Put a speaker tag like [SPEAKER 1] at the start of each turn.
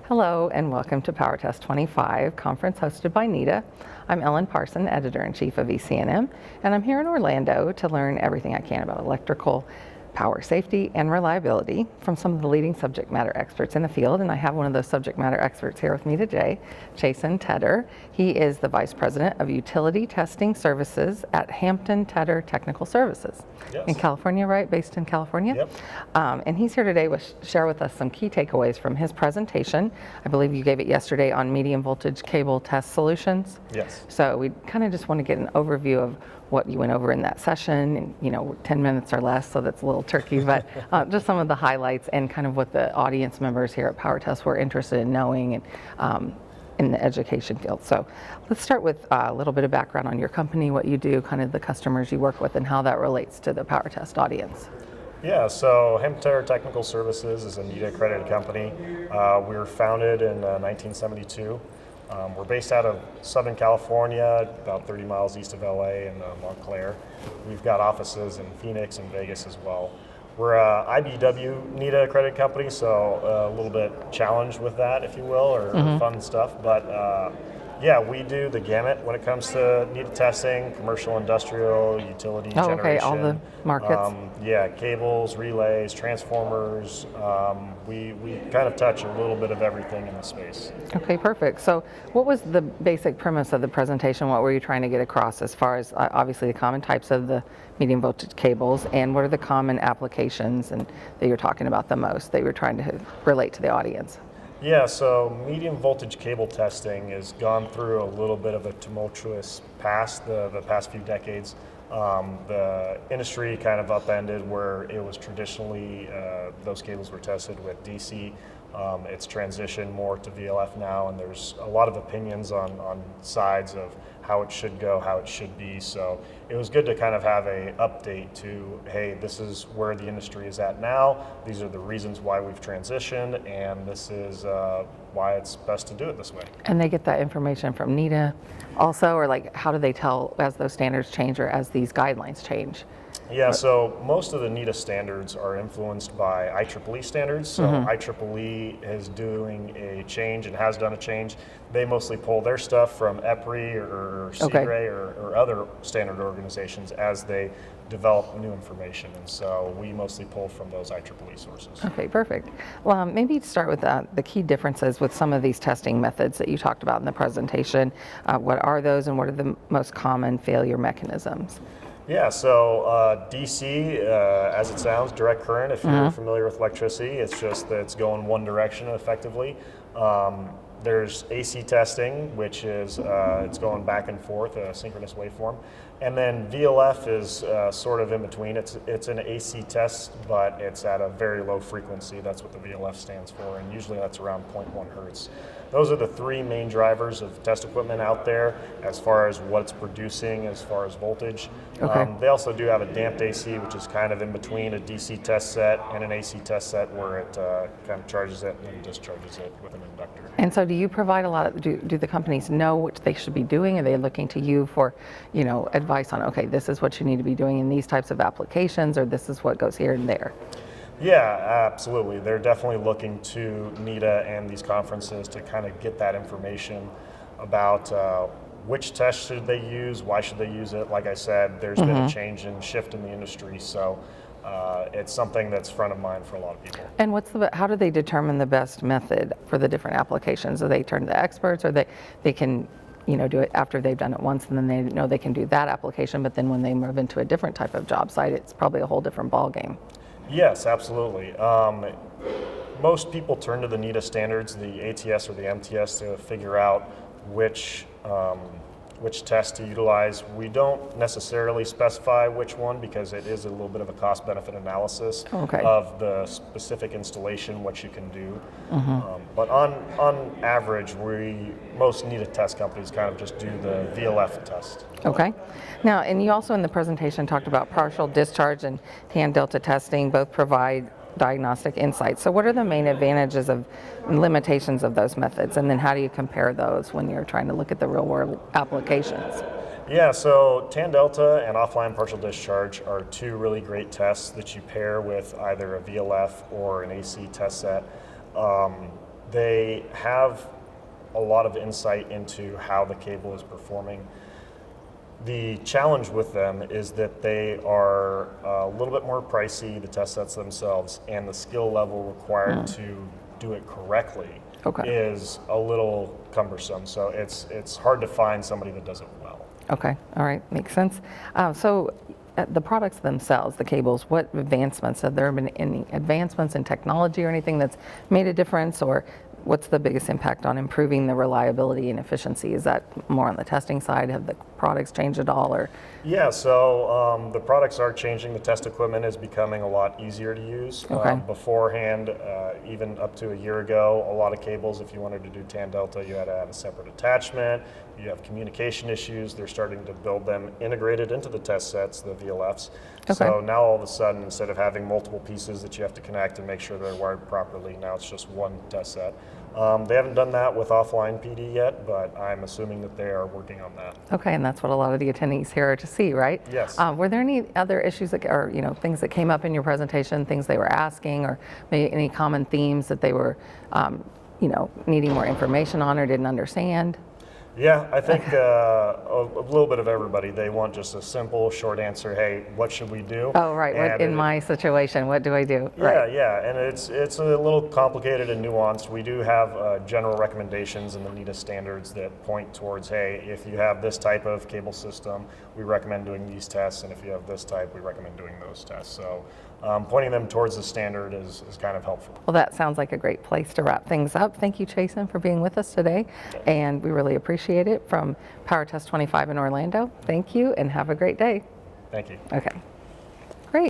[SPEAKER 1] Hello and welcome to PowerTest 25, conference hosted by NETA. I'm Ellen Parson, Editor-in-Chief of EC&M, and I'm here in Orlando to learn everything I can about electrical, power safety, and reliability from some of the leading subject matter experts in the field. And I have one of those subject matter experts here with me today, Chasen Tedder. He is the Vice President of Utility Testing Services at Hampton Tedder Technical Services.
[SPEAKER 2] Yes.
[SPEAKER 1] In California, right? Based in California?
[SPEAKER 2] Yep.
[SPEAKER 1] And he's here today to share with us some key takeaways from his presentation. I believe you gave it yesterday on medium voltage cable test solutions.
[SPEAKER 2] Yes.
[SPEAKER 1] So we kind of just want to get an overview of what you went over in that session, and 10 minutes or less, so that's a little tricky, but just some of the highlights and kind of what the audience members here at PowerTest were interested in knowing and in the education field. So let's start with a little bit of background on your company, what you do, kind of the customers you work with, and how that relates to the PowerTest audience.
[SPEAKER 2] Yeah, so Hampton Tedder Technical Services is a NETA accredited company. We were founded in 1972. We're based out of Southern California, about 30 miles east of LA in Montclair. We've got offices in Phoenix and Vegas as well. We're a IBW NETA accredited company, so a little bit challenged with that, if you will, or fun stuff. But yeah, we do the gamut when it comes to NETA testing, commercial, industrial, utility, generation.
[SPEAKER 1] Okay, all the markets.
[SPEAKER 2] Yeah, cables, relays, transformers. We kind of touch a little bit of everything in the space.
[SPEAKER 1] Okay, perfect. So what was the basic premise of the presentation? What were you trying to get across as far as obviously the common types of the medium voltage cables, and what are the common applications and that you're talking about the most that you're trying to relate to the audience?
[SPEAKER 2] Yeah, so medium voltage cable testing has gone through a little bit of a tumultuous past, the past few decades. The industry kind of upended where it was traditionally, those cables were tested with DC. It's transitioned more to VLF now, and there's a lot of opinions on sides of how it should go, how it should be. So it was good to kind of have a update to, hey, this is where the industry is at now. These are the reasons why we've transitioned, and this is why it's best to do it this way.
[SPEAKER 1] And they get that information from NETA also, or like how do they tell as those standards change or as these guidelines change?
[SPEAKER 2] Yeah, so most of the NETA standards are influenced by IEEE standards. So IEEE is doing a change and has done a change. They mostly pull their stuff from EPRI or CGRE or other standard organizations as they develop new information. And so we mostly pull from those IEEE sources.
[SPEAKER 1] Okay, perfect. Well, maybe to start with the key differences with some of these testing methods that you talked about in the presentation. What are those, and what are the most common failure mechanisms?
[SPEAKER 2] Yeah, so DC, as it sounds, direct current, if you're familiar with electricity, it's just that it's going one direction effectively. There's AC testing, which is it's going back and forth, a synchronous waveform. And then VLF is sort of in between. It's an AC test, but it's at a very low frequency. That's what the VLF stands for, and usually that's around 0.1 hertz. Those are the three main drivers of test equipment out there as far as what it's producing, as far as voltage.
[SPEAKER 1] Okay.
[SPEAKER 2] They also do have a damped AC, which is kind of in between a DC test set and an AC test set, where it kind of charges it and then discharges it with an inductor.
[SPEAKER 1] And so do you provide a lot of, do the companies know what they should be doing? Are they looking to you for, advice on, okay, this is what you need to be doing in these types of applications, or this is what goes here and there?
[SPEAKER 2] Yeah, absolutely. They're definitely looking to NETA and these conferences to kind of get that information about which test should they use, why should they use it. Like I said, there's been a change and shift in the industry, so it's something that's front of mind for a lot of people.
[SPEAKER 1] And how do they determine the best method for the different applications? Do they turn to the experts, or they can do it after they've done it once, and then they know they can do that application, but then when they move into a different type of job site, it's probably a whole different ballgame?
[SPEAKER 2] Yes, absolutely. Most people turn to the NETA standards, the ATS or the MTS, to figure out which test to utilize. We don't necessarily specify which one because it is a little bit of a cost-benefit analysis of the specific installation, what you can do. But on average, most NETA test companies kind of just do the VLF test.
[SPEAKER 1] Okay. Now, and you also in the presentation talked about partial discharge and tan delta testing both provide diagnostic insights. So what are the main advantages and limitations of those methods? And then how do you compare those when you're trying to look at the real world applications?
[SPEAKER 2] Yeah, so tan delta and offline partial discharge are two really great tests that you pair with either a VLF or an AC test set. they have a lot of insight into how the cable is performing. The challenge with them is that they are a little bit more pricey, the test sets themselves, and the skill level required to do it correctly is a little cumbersome. So it's hard to find somebody that does it well.
[SPEAKER 1] Okay, all right, makes sense. So the products themselves, the cables, what advancements, have there been any advancements in technology or anything that's made a difference, or what's the biggest impact on improving the reliability and efficiency? Is that more on the testing side? Have the products changed at all, or?
[SPEAKER 2] Yeah, so the products are changing. The test equipment is becoming a lot easier to use. Beforehand, even up to a year ago, a lot of cables, if you wanted to do tan delta, you had to have a separate attachment. You have communication issues. They're starting to build them integrated into the test sets, the VLFs. So now all of a sudden, instead of having multiple pieces that you have to connect and make sure they're wired properly, now it's just one test set. They haven't done that with offline PD yet, but I'm assuming that they are working on that.
[SPEAKER 1] Okay, and that's what a lot of the attendees here are to see, right?
[SPEAKER 2] Yes.
[SPEAKER 1] Were there any other issues that, or things that came up in your presentation, things they were asking, or maybe any common themes that they were, needing more information on or didn't understand?
[SPEAKER 2] Yeah, I think a little bit of everybody. They want just a simple, short answer. Hey, what should we do?
[SPEAKER 1] Oh, right. What, in my situation, what do I do?
[SPEAKER 2] Yeah, right. Yeah, and it's a little complicated and nuanced. We do have general recommendations in the NETA standards that point towards, hey, if you have this type of cable system, we recommend doing these tests, and if you have this type, we recommend doing those tests. So pointing them towards the standard is kind of helpful.
[SPEAKER 1] Well, that sounds like a great place to wrap things up. Thank you, Chasen, for being with us today, and we really appreciate it. From PowerTest 25 in Orlando, thank you, and have a great day.
[SPEAKER 2] Thank you.
[SPEAKER 1] Okay.